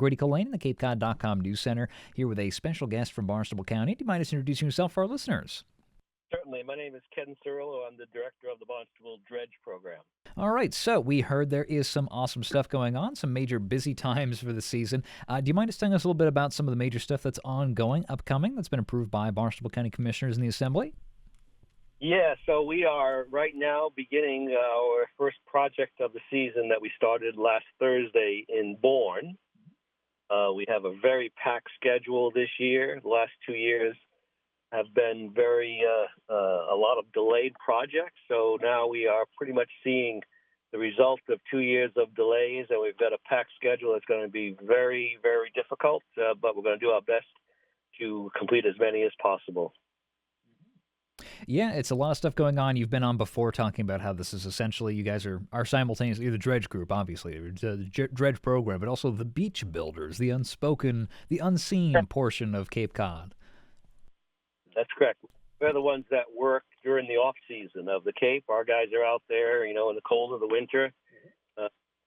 Grady Colleen in the CapeCod.com News Center here with a special guest from Barnstable County. Do you mind us introducing yourself for our listeners? Certainly. My name is Ken Cirillo. I'm the director of the Barnstable Dredge program. All right, so we heard there is some awesome stuff going on, some major busy times for the season. Do you mind just telling us a little bit about some of the major stuff that's ongoing, upcoming, that's been approved by Barnstable County Commissioners in the Assembly? Yeah, so we are right now beginning our first project of the season that we started last Thursday in Bourne. We have a very packed schedule this year. The last 2 years have been a lot of delayed projects. So now we are pretty much seeing the result of 2 years of delays, and we've got a packed schedule that's going to be very, very difficult, but we're going to do our best to complete as many as possible. Yeah, it's a lot of stuff going on. You've been on before talking about how this is essentially, you guys are simultaneously the Dredge group, obviously, the Dredge program, but also the beach builders, the unspoken, the unseen portion of Cape Cod. That's correct. We're the ones that work during the off season of the Cape. Our guys are out there, in the cold of the winter,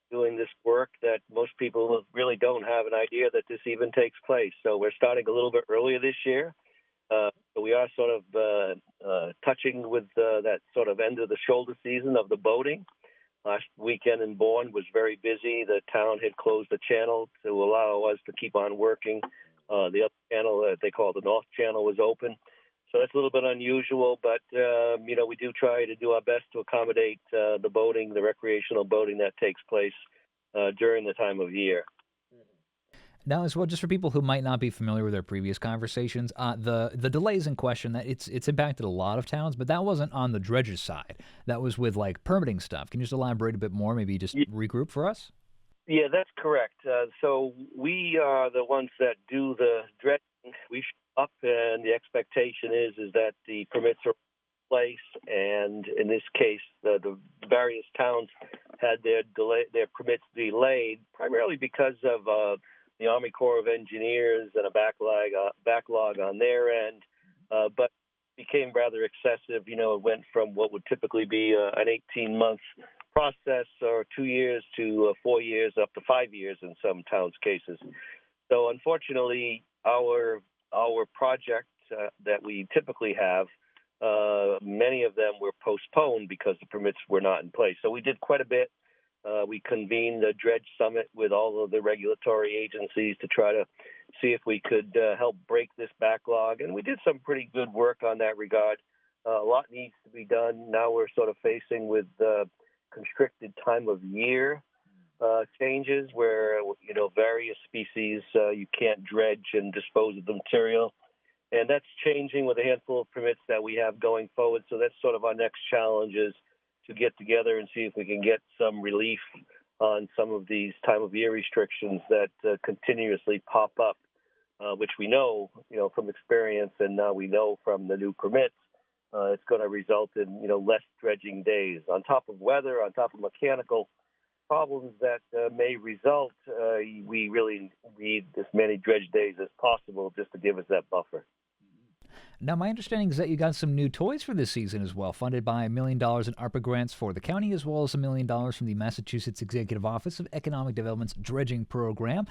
doing this work that most people really don't have an idea that this even takes place. So we're starting a little bit earlier this year. So we are sort of touching with that sort of end of the shoulder season of the boating. Last weekend in Bourne was very busy. The town had closed the channel to allow us to keep on working. The other channel that they call the North Channel was open. So that's a little bit unusual, but, we do try to do our best to accommodate the boating, the recreational boating that takes place during the time of year. Now, as well, just for people who might not be familiar with our previous conversations, the delays in question, that it's impacted a lot of towns, but that wasn't on the Dredge's side. That was with, permitting stuff. Can you just elaborate a bit more, maybe just regroup for us? Yeah, that's correct. So we are the ones that do the dredging. We show up, and the expectation is that the permits are in place. And in this case, the various towns had their permits delayed, primarily because of the Army Corps of Engineers and a backlog on their end, but became rather excessive. It went from what would typically be an 18-month process or 2 years to 4 years, up to 5 years in some towns' cases. So unfortunately, our projects that we typically have, many of them were postponed because the permits were not in place. So we did quite a bit. We convened a Dredge Summit with all of the regulatory agencies to try to see if we could help break this backlog. And we did some pretty good work on that regard. A lot needs to be done. Now we're sort of facing with constricted time of year changes where, various species you can't dredge and dispose of the material. And that's changing with a handful of permits that we have going forward. So that's sort of our next challenge, is to get together and see if we can get some relief on some of these time of year restrictions that continuously pop up, which we know, from experience, and now we know from the new permits, it's going to result in, less dredging days. On top of weather, on top of mechanical problems that may result, we really need as many dredge days as possible just to give us that buffer. Now, my understanding is that you got some new toys for this season as well, funded by $1 million in ARPA grants for the county, as well as $1 million from the Massachusetts Executive Office of Economic Development's dredging program.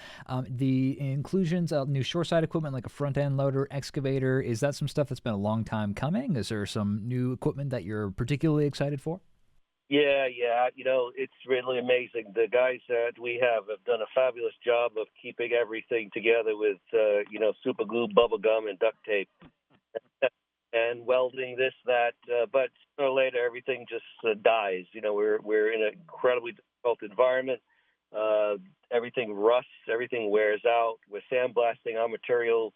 The inclusions of new shoreside equipment like a front-end loader, excavator, is that some stuff that's been a long time coming? Is there some new equipment that you're particularly excited for? Yeah. It's really amazing. The guys that we have done a fabulous job of keeping everything together with, super glue, bubble gum, and duct tape. And welding this, that, but sooner or later everything just dies. We're in an incredibly difficult environment. Everything rusts, everything wears out. We're sandblasting our material.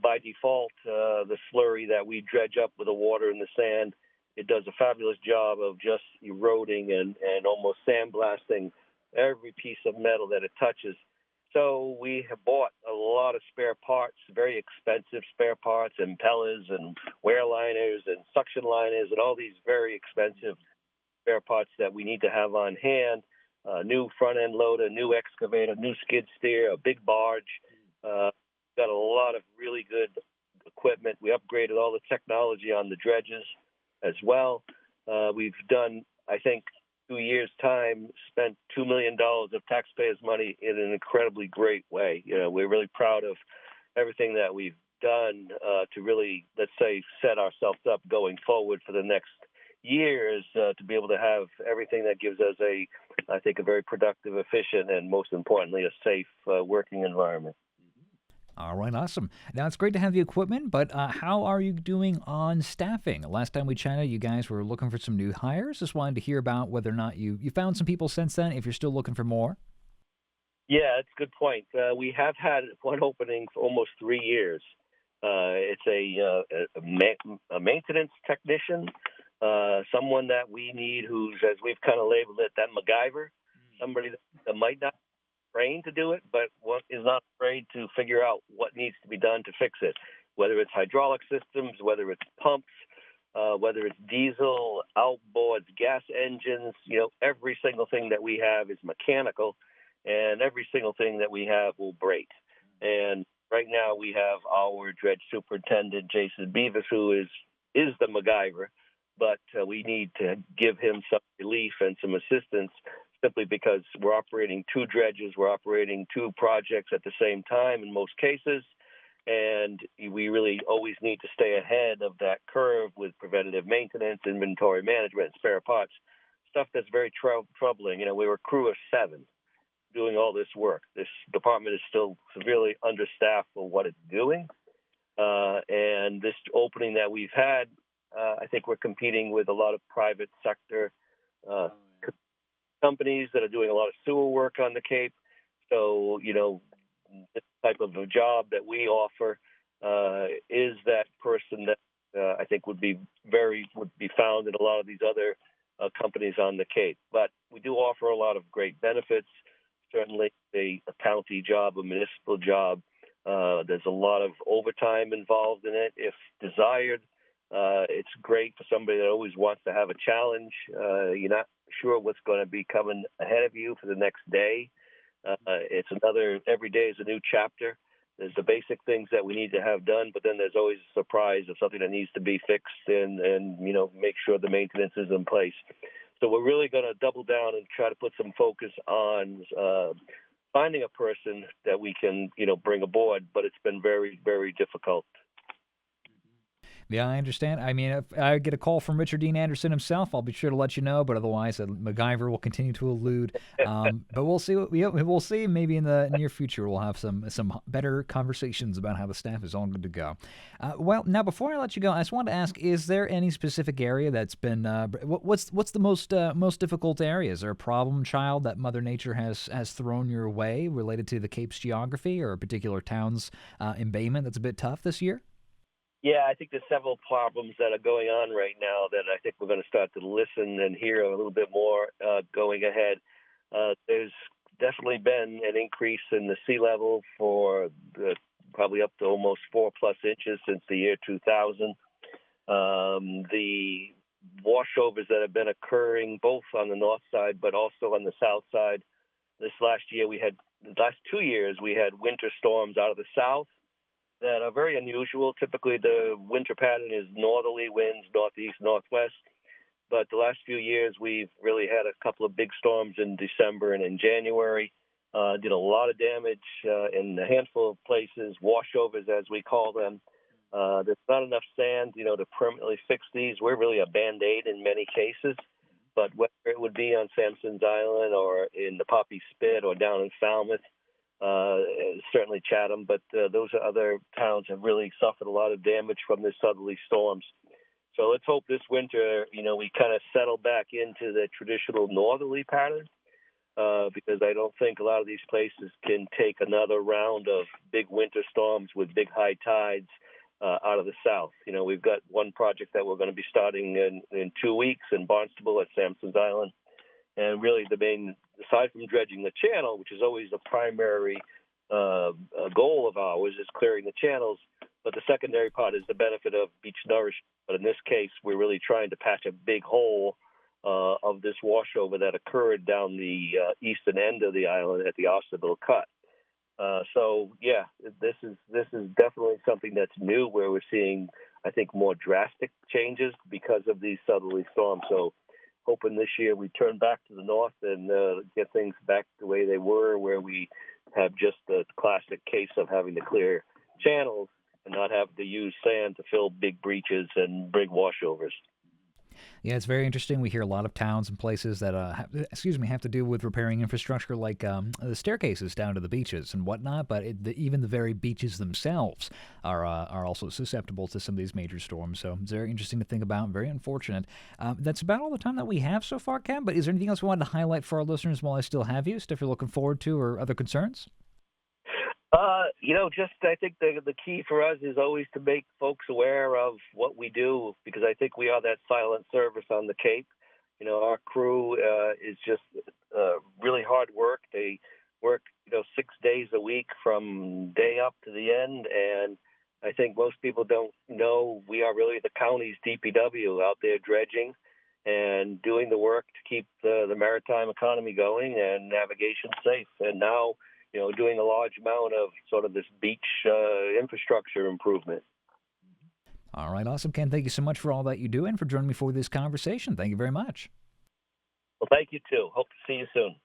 By default, the slurry that we dredge up with the water and the sand, it does a fabulous job of just eroding and almost sandblasting every piece of metal that it touches. So we have bought a lot of spare parts, very expensive spare parts, impellers and wear liners and suction liners and all these very expensive spare parts that we need to have on hand. New front-end loader, new excavator, new skid steer, a big barge. Got a lot of really good equipment. We upgraded all the technology on the dredges as well. We've done, I think, 2 years' time, spent $2 million of taxpayers' money in an incredibly great way. We're really proud of everything that we've done to really, let's say, set ourselves up going forward for the next years to be able to have everything that gives us I think, a very productive, efficient, and most importantly, a safe working environment. All right, awesome. Now, it's great to have the equipment, but how are you doing on staffing? Last time we chatted, you guys were looking for some new hires. Just wanted to hear about whether or not you found some people since then, if you're still looking for more. Yeah, that's a good point. We have had one opening for almost 3 years. It's a maintenance technician, someone that we need who's, as we've kind of labeled it, that MacGyver, somebody that might not be trained to do it, but is not afraid to figure out what needs to be done to fix it, whether it's hydraulic systems, whether it's pumps, whether it's diesel, outboards, gas engines. Every single thing that we have is mechanical, and every single thing that we have will break. And right now we have our dredge superintendent, Jason Beavis, who is the MacGyver, but we need to give him some relief and some assistance simply because we're operating two dredges, we're operating two projects at the same time in most cases, and we really always need to stay ahead of that curve with preventative maintenance, inventory management, spare parts, stuff that's very troubling. We were a crew of 7 doing all this work. This department is still severely understaffed for what it's doing, and this opening that we've had, I think we're competing with a lot of private sector companies that are doing a lot of sewer work on the Cape. So, this type of a job that we offer is that person that I think would be found in a lot of these other companies on the Cape. But we do offer a lot of great benefits. Certainly a county job, a municipal job. There's a lot of overtime involved in it if desired. It's great for somebody that always wants to have a challenge. You're not sure what's going to be coming ahead of you for the next day. Every day is a new chapter. There's the basic things that we need to have done, but then there's always a surprise of something that needs to be fixed and make sure the maintenance is in place. So we're really going to double down and try to put some focus on finding a person that we can, bring aboard, but it's been very, very difficult. Yeah, I understand. I mean, if I get a call from Richard Dean Anderson himself, I'll be sure to let you know. But otherwise, MacGyver will continue to elude. But we'll see. We'll see. Maybe in the near future, we'll have some better conversations about how the staff is all good to go. Well, now before I let you go, I just wanted to ask: is there any specific area that's been what's the most difficult area? Is there a problem child that Mother Nature has thrown your way related to the Cape's geography or a particular town's embayment that's a bit tough this year? Yeah, I think there's several problems that are going on right now that I think we're going to start to listen and hear a little bit more going ahead. There's definitely been an increase in the sea level for probably up to almost 4+ inches since the year 2000. The washovers that have been occurring both on the north side but also on the south side. The last 2 years, we had winter storms out of the south that are very unusual. Typically, the winter pattern is northerly winds, northeast, northwest. But the last few years, we've really had a couple of big storms in December and in January. Did a lot of damage in a handful of places, washovers as we call them. There's not enough sand, to permanently fix these. We're really a Band-Aid in many cases. But whether it would be on Sampson's Island or in the Poppy Spit or down in Falmouth, certainly Chatham, but those other towns have really suffered a lot of damage from the southerly storms. So let's hope this winter, we kind of settle back into the traditional northerly pattern, because I don't think a lot of these places can take another round of big winter storms with big high tides out of the south. We've got one project that we're going to be starting in 2 weeks in Barnstable at Sampson's Island. And really aside from dredging the channel, which is always the primary goal of ours, is clearing the channels. But the secondary part is the benefit of beach nourishment. But in this case, we're really trying to patch a big hole of this washover that occurred down the eastern end of the island at the Osterville Cut. So, yeah, this is definitely something that's new where we're seeing, I think, more drastic changes because of these southerly storms. So hoping this year we turn back to the north and get things back the way they were, where we have just the classic case of having to clear channels and not have to use sand to fill big breaches and big washovers. Yeah, it's very interesting. We hear a lot of towns and places that have to do with repairing infrastructure like the staircases down to the beaches and whatnot. But even the very beaches themselves are also susceptible to some of these major storms. So it's very interesting to think about. Very unfortunate. That's about all the time that we have so far, Ken. But is there anything else we wanted to highlight for our listeners while I still have you? Stuff you're looking forward to, or other concerns? Just I think the key for us is always to make folks aware of what we do, because I think we are that silent service on the Cape. Our crew is just really hard work. They work, 6 days a week from day up to the end, and I think most people don't know we are really the county's DPW out there dredging and doing the work to keep the maritime economy going and navigation safe. And now, doing a large amount of sort of this beach infrastructure improvement. All right, awesome, Ken. Thank you so much for all that you do and for joining me for this conversation. Thank you very much. Well, thank you, too. Hope to see you soon.